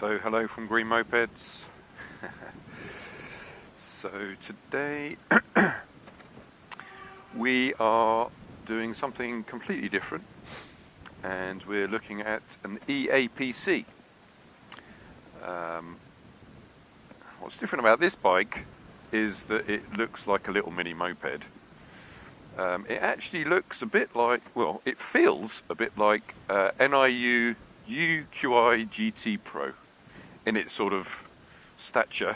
So hello from Green-Mopeds. So today we are doing something completely different, and we're looking at an EAPC. What's different about this bike is that it looks like a little mini moped. It actually looks a bit like, well, it feels a bit like NIU UQI GT Pro in its sort of stature,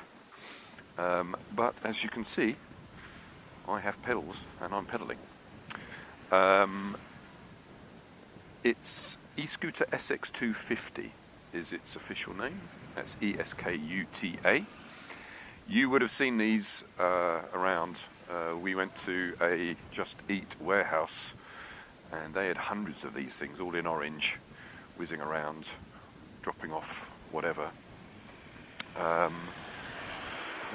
but as you can see, I have pedals and I'm pedaling. It's Eskuta SX250 is its official name. That's ESKUTA. You would have seen these around. We went to a Just Eat warehouse and they had hundreds of these things, all in orange, whizzing around, dropping off whatever. I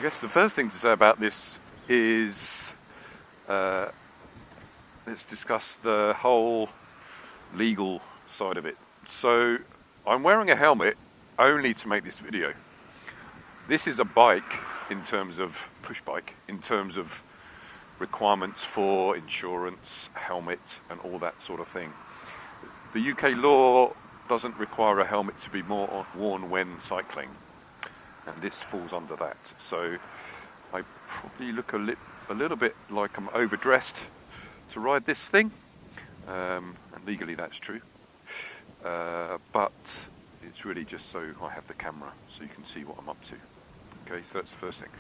guess the first thing to say about this is let's discuss the whole legal side of it. So I'm wearing a helmet only to make this video. This is a bike in terms of push bike, in terms of requirements for insurance, helmet and all that sort of thing. The UK law doesn't require a helmet to be worn when cycling, and this falls under that. So I probably look a little bit like I'm overdressed to ride this thing, and legally that's true, but it's really just so I have the camera so you can see what I'm up to. Okay, so that's the first thing.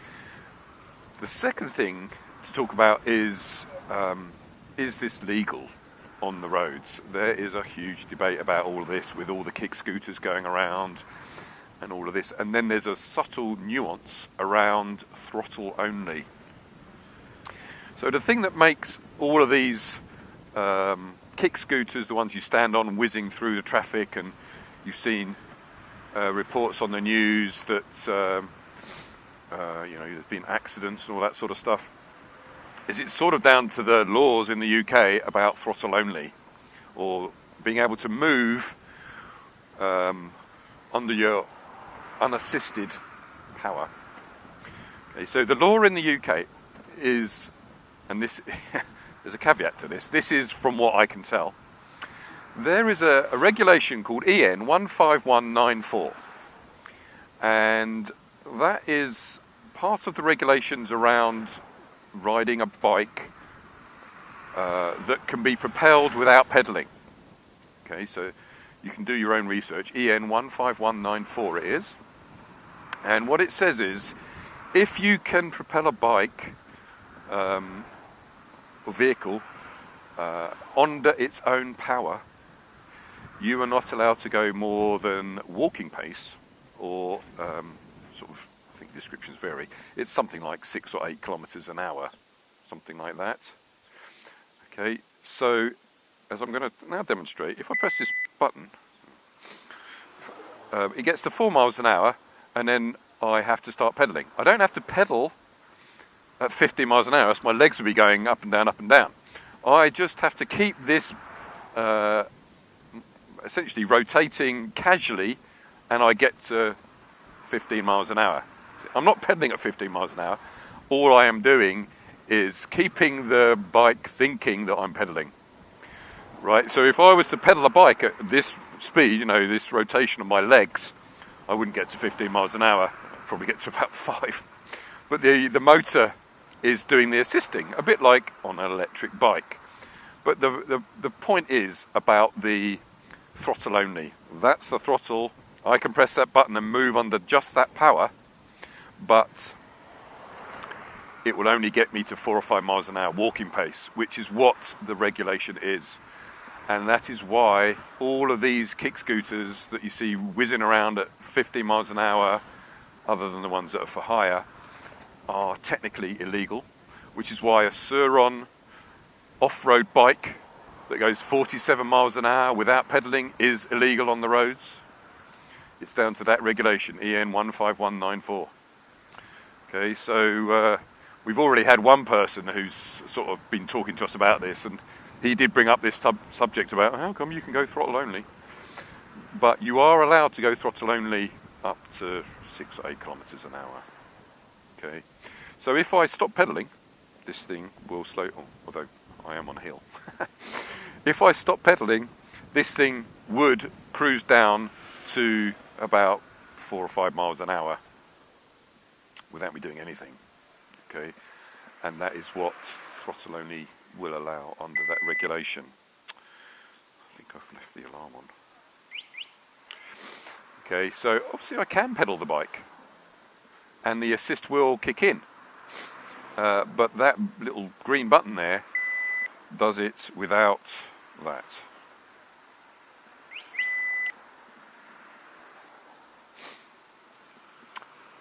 The second thing to talk about is this legal on the roads? There is a huge debate about all of this, with all the kick scooters going around and all of this, and then there's a subtle nuance around throttle only. So the thing that makes all of these kick scooters, the ones you stand on whizzing through the traffic, and you've seen reports on the news that there's been accidents and all that sort of stuff, is it's sort of down to the laws in the UK about throttle only, or being able to move under your unassisted power. Okay, so the law in the UK is, and this there's a caveat to this, this is from what I can tell, there is a regulation called EN 15194, and that is part of the regulations around riding a bike that can be propelled without pedaling. Okay, so you can do your own research. EN 15194 it is, and what it says is, if you can propel a bike or vehicle under its own power, you are not allowed to go more than walking pace, or sort of, I think descriptions vary, it's something like 6 or 8 kilometers an hour, something like that. Okay, so as I'm going to now demonstrate, if I press this button, it gets to 4 miles an hour, and then I have to start pedaling. I don't have to pedal at 50 miles an hour, so my legs will be going up and down, up and down. I just have to keep this essentially rotating casually, and I get to 15 miles an hour. I'm not pedaling at 15 miles an hour. All I am doing is keeping the bike thinking that I'm pedaling. Right, so if I was to pedal a bike at this speed, this rotation of my legs, I wouldn't get to 15 miles an hour. I'd probably get to about 5. But the motor is doing the assisting, a bit like on an electric bike. But the point is about the throttle only. That's the throttle. I can press that button and move under just that power, but it will only get me to 4 or 5 miles an hour walking pace, which is what the regulation is. And that is why all of these kick scooters that you see whizzing around at 50 miles an hour, other than the ones that are for hire, are technically illegal, which is why a Sur-Ron off-road bike that goes 47 miles an hour without pedaling is illegal on the roads. It's down to that regulation, EN 15194. Okay, so we've already had one person who's sort of been talking to us about this, and he did bring up this subject about how come you can go throttle only. But you are allowed to go throttle only up to 6 or 8 kilometers an hour. Okay, so if I stop pedaling, this thing will slow, although I am on a hill. If I stop pedaling, this thing would cruise down to about 4 or 5 miles an hour without me doing anything. Okay, and that is what throttle only will allow under that regulation. I think I've left the alarm on. Okay, so obviously I can pedal the bike and the assist will kick in, but that little green button there does it without that.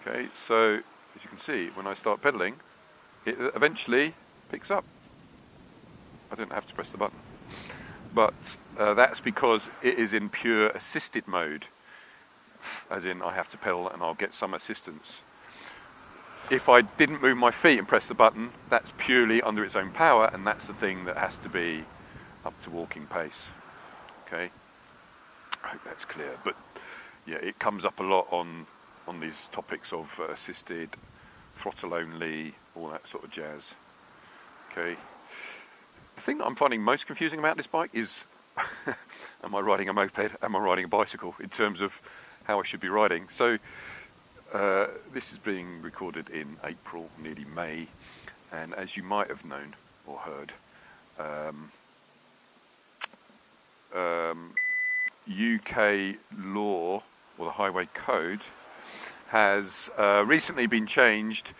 Okay, so as you can see, when I start pedaling, it eventually picks up. I don't have to press the button, but that's because it is in pure assisted mode, as in I have to pedal and I'll get some assistance. If I didn't move my feet and press the button, that's purely under its own power, and that's the thing that has to be up to walking pace. Okay, I hope that's clear, but yeah, it comes up a lot on these topics of assisted, throttle only, all that sort of jazz. Okay, the thing that I'm finding most confusing about this bike is am I riding a moped, am I riding a bicycle, in terms of how I should be riding. So this is being recorded in April, nearly May, and as you might have known or heard, UK law, or the Highway Code, has recently been changed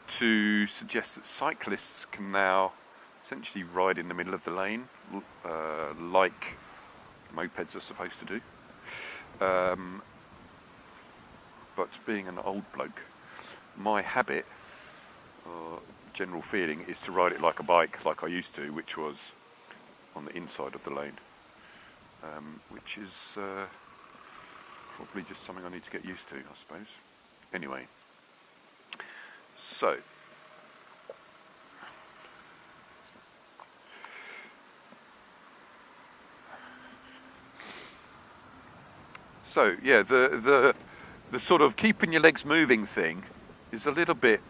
to suggest that cyclists can now essentially ride in the middle of the lane, like mopeds are supposed to do. But being an old bloke, my habit, general feeling, is to ride it like a bike, like I used to, which was on the inside of the lane, which is probably just something I need to get used to, I suppose. Anyway, so yeah, the sort of keeping your legs moving thing is a little bit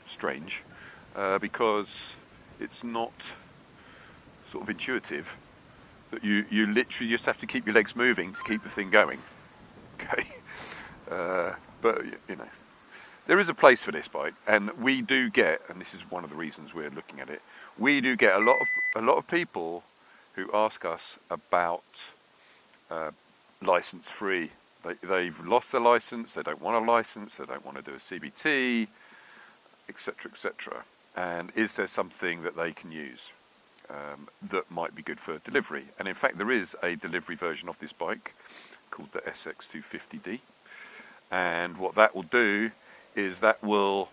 strange, because it's not sort of intuitive that you literally just have to keep your legs moving to keep the thing going. Okay, but you know, there is a place for this bike, and we do get, and this is one of the reasons we're looking at it, we do get a lot of people who ask us about license free. They've lost their license, they don't want a license, they don't want to do a CBT, etc., etc. And is there something that they can use that might be good for delivery? And in fact, there is a delivery version of this bike called the SX250D. And what that will do is that will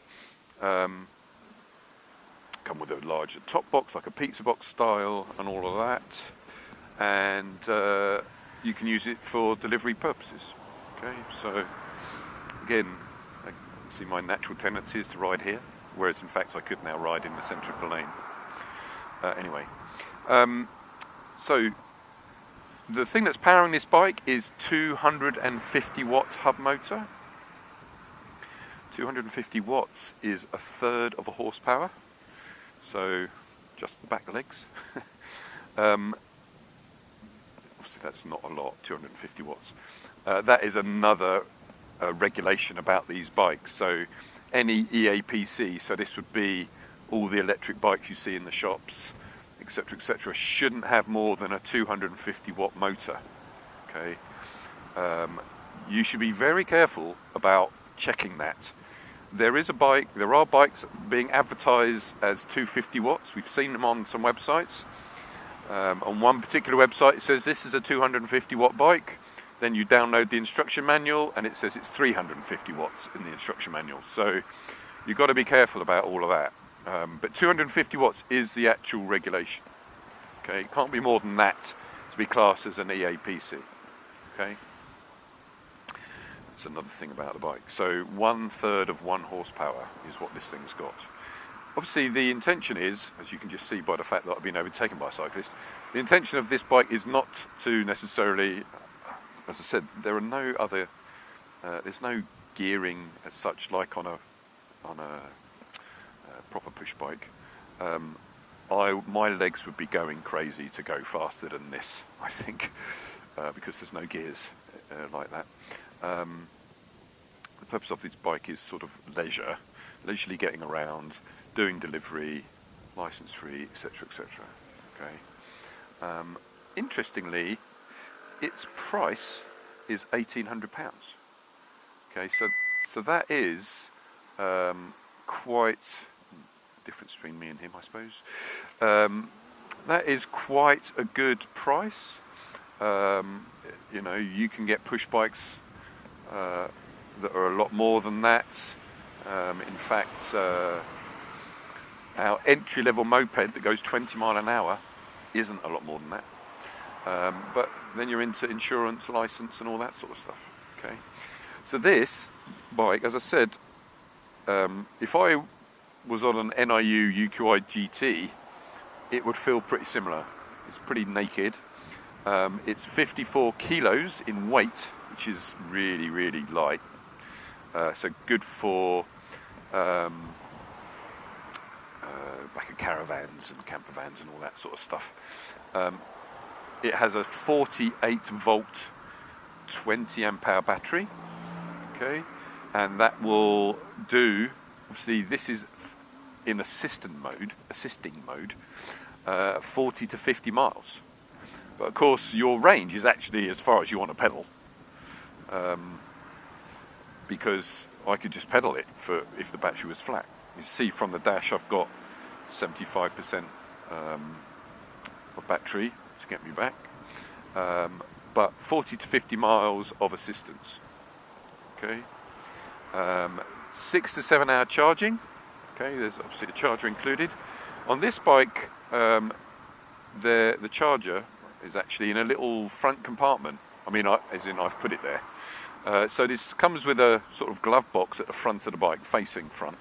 come with a larger top box, like a pizza box style, and all of that. And you can use it for delivery purposes. Okay, so again, I see my natural tendency is to ride here, whereas in fact I could now ride in the centre of the lane. Anyway, so the thing that's powering this bike is 250 watt hub motor. 250 watts is a third of a horsepower, so just the back legs. Obviously that's not a lot, 250 watts. That is another regulation about these bikes. So any EAPC, so this would be all the electric bikes you see in the shops, etc., shouldn't have more than a 250 watt motor. Okay, you should be very careful about checking that. There are bikes being advertised as 250 watts. We've seen them on some websites. On one particular website it says this is a 250 watt bike. Then you download the instruction manual and it says it's 350 watts in the instruction manual. So you've got to be careful about all of that. But 250 watts is the actual regulation. Okay, it can't be more than that to be classed as an EAPC. Okay, that's another thing about the bike. So 1/3 of 1 horsepower is what this thing's got. Obviously the intention is, as you can just see by the fact that I've been overtaken by a cyclist, the intention of this bike is not to necessarily, as I said, there are no other There's no gearing as such like on a proper push bike. My legs would be going crazy to go faster than this, I think, because there's no gears like that. The purpose of this bike is sort of leisurely getting around, doing delivery, license free, etc., etc. Okay. Interestingly, its price is £1,800. Okay, so that is quite difference between me and him, I suppose. That is quite a good price. You know, you can get push bikes that are a lot more than that. In fact, our entry-level moped that goes 20 mile an hour isn't a lot more than that. But then you're into insurance, license, and all that sort of stuff. Okay, so this bike, as I said, if I was on an NIU UQI GT, it would feel pretty similar. It's pretty naked. It's 54 kilos in weight, which is really, really light. So good for like caravans and camper vans and all that sort of stuff. It has a 48 volt 20 amp hour battery, okay, and that will do, obviously this is in assisting mode, 40 to 50 miles. But of course your range is actually as far as you want to pedal, because I could just pedal it for if the battery was flat. You see from the dash I've got 75% of battery to get me back, but 40 to 50 miles of assistance. Okay, 6 to 7 hour charging. Okay, there's obviously the charger included. On this bike, the charger is actually in a little front compartment. I mean, as in I've put it there. So this comes with a sort of glove box at the front of the bike, facing front.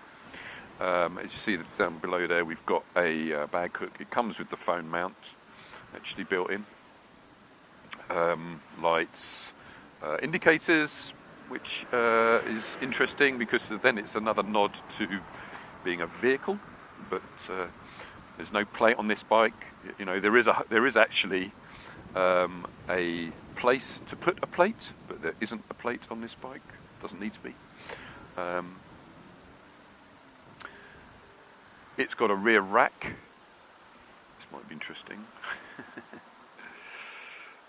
As you see down below there, we've got a bag hook. It comes with the phone mount, actually built in. Lights, indicators, which is interesting because then it's another nod to being a vehicle. But there's no plate on this bike. You know, there is actually a place to put a plate, but there isn't a plate on this bike. Doesn't need to be. It's got a rear rack. This might be interesting.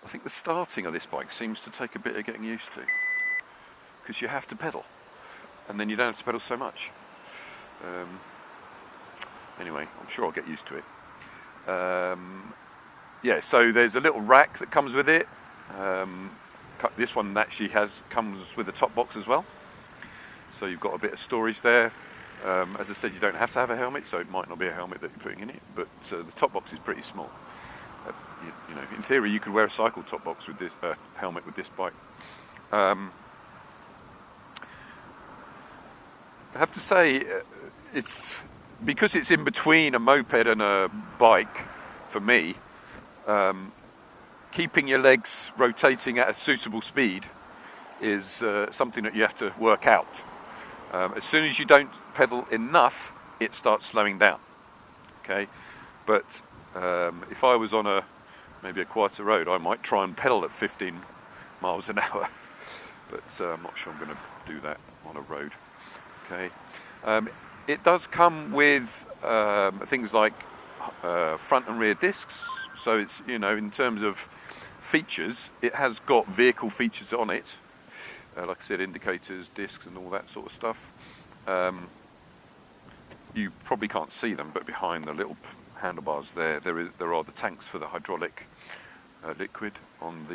I think the starting of this bike seems to take a bit of getting used to, because you have to pedal, and then you don't have to pedal so much. Anyway, I'm sure I'll get used to it. Yeah, so there's a little rack that comes with it. This one actually comes with a top box as well, so you've got a bit of storage there. As I said, you don't have to have a helmet, so it might not be a helmet that you're putting in it, but the top box is pretty small. You know, in theory, you could wear a cycle top box with this helmet with this bike. I have to say, because it's in between a moped and a bike. For me, keeping your legs rotating at a suitable speed is something that you have to work out. As soon as you don't pedal enough, it starts slowing down. Okay, but if I was on maybe a quieter road, I might try and pedal at 15 miles an hour, but I'm not sure I'm going to do that on a road. Okay, it does come with things like front and rear discs, so it's, you know, in terms of features, it has got vehicle features on it. Like I said, indicators, discs, and all that sort of stuff. You probably can't see them, but behind the little handlebars there are the tanks for the hydraulic liquid on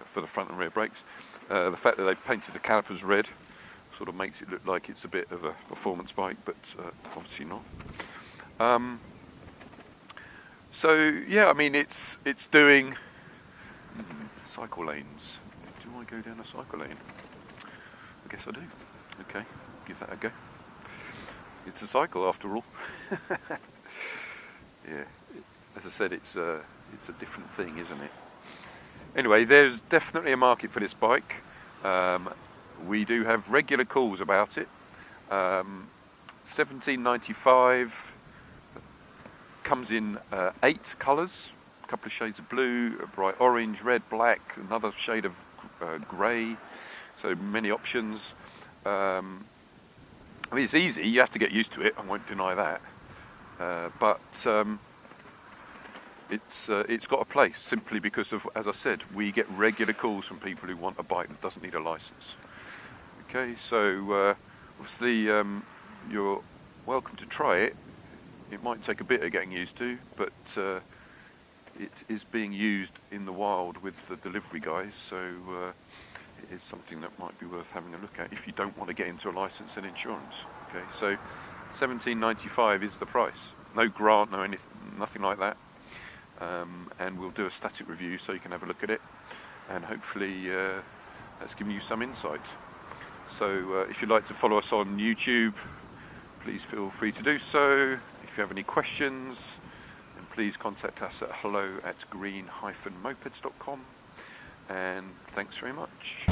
for the front and rear brakes. The fact that they've painted the calipers red sort of makes it look like it's a bit of a performance bike, but obviously not. So yeah, I mean it's doing cycle lanes. Do I go down a cycle lane? I guess I do. Okay, give that a go. It's a cycle after all. Yeah, as I said, it's a different thing, isn't it? Anyway, there's definitely a market for this bike. we do have regular calls about it. 1795 comes in 8 colours, a couple of shades of blue, a bright orange, red, black, another shade of grey, so many options. I mean, it's easy, you have to get used to it, I won't deny that, but it's got a place simply because of, as I said, we get regular calls from people who want a bike that doesn't need a licence. Okay, so obviously you're welcome to try it. It might take a bit of getting used to, but it is being used in the wild with the delivery guys, so it is something that might be worth having a look at if you don't want to get into a licence and insurance. Okay, so $17.95 is the price. No grant, no anything, nothing like that. And we'll do a static review so you can have a look at it, and hopefully that's given you some insight. So if you'd like to follow us on YouTube, please feel free to do so. If you have any questions, then please contact us at hello@green-mopeds.com, and thanks very much.